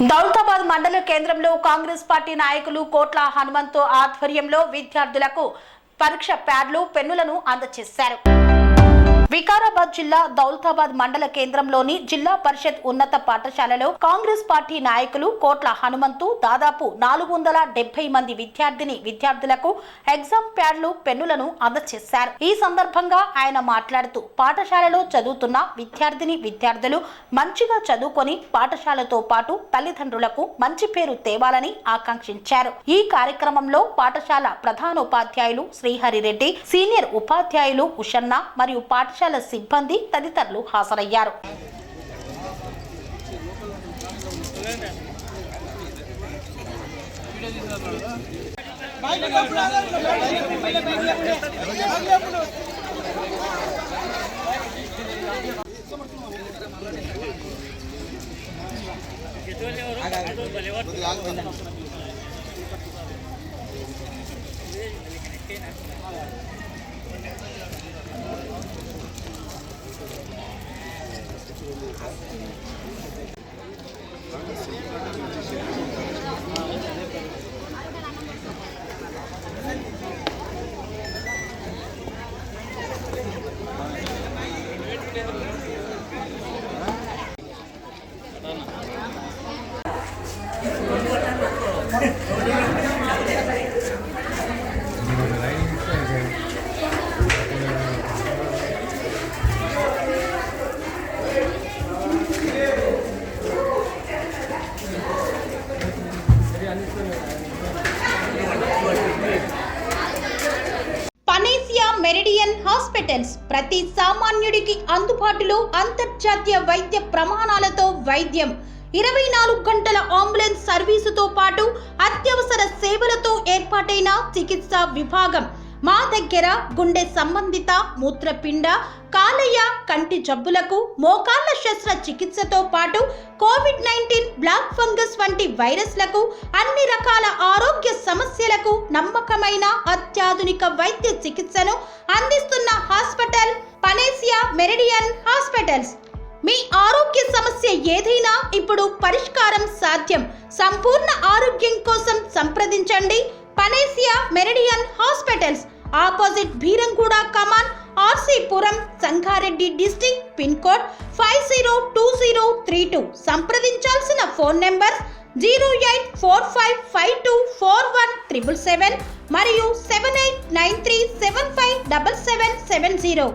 దౌలతాబాద్ మండల కేంద్రంలో కాంగ్రెస్ పార్టీ నాయకులు కోట్ల హనుమంతు ఆధ్వర్యంలో విద్యార్థులకు పరీక్ష ప్యాడ్లు పెన్నులను అందజేశారు. వికారాబాద్ జిల్లా దౌలతాబాద్ మండల కేంద్రంలోని జిల్లా పరిషత్ ఉన్నత పాఠశాలలో కాంగ్రెస్ పార్టీ నాయకులు కోట్ల హనుమంతు దాదాపు 470 మంది విద్యార్థులకు ఎగ్జామ్ ప్యాడ్లు పెన్నులను అందజేశారు. ఈ సందర్భంగా ఆయన మాట్లాడుతూ పాఠశాలలో చదువుతున్న విద్యార్థులు మంచిగా చదువుకొని పాఠశాలతో పాటు తల్లిదండ్రులకు మంచి పేరు తేవాలని ఆకాంక్షించారు. ఈ కార్యక్రమంలో పాఠశాల ప్రధానోపాధ్యాయులు శ్రీహరిరెడ్డి, సీనియర్ ఉపాధ్యాయులు ఉషన్న మరియు పాఠశాల సిబ్బంది తదితరులు హాజరయ్యారు. పనేసియా మెరిడియన్ హాస్పిటల్స్ ప్రతి సామాన్యుడికి అందుబాటులో అంతర్జాతీయ వైద్య ప్రమాణాలతో వైద్యం, 24 గంటల అంబులెన్స్ సర్వీసుతో పాటు అత్యవసర సేవలతో ఏర్పాటైన చికిత్సా విభాగం. మా దగ్గర గుండె సంబంధిత, మూత్రపిండ, కాలేయ, కంటి జబ్బులకు, మోకాళ్ల శస్త్రచికిత్సతో పాటు కోవిడ్-19, బ్లాక్ ఫంగస్ వంటి వైరస్లకు, అన్ని రకాల ఆరోగ్య సమస్యలకు నమ్మకమైన అత్యాధునిక వైద్య చికిత్సను అందిస్తున్న హాస్పిటల్ పనేసియా మెరిడియన్ హాస్పిటల్స్. మీ ఆరోగ్య సమస్య ఏదైనా ఇప్పుడు పరిష్కారం సాధ్యం. సంపూర్ణ ఆరోగ్యం కోసం సంప్రదించండి Panacea Meridian hospitals, opposite Bheeramguda Kaman, RC Puram, Sangareddy district, pin code 502032. సంప్రదించాల్సిన ఫోన్ నెంబర్ 0845524177 మరియు 7893757770.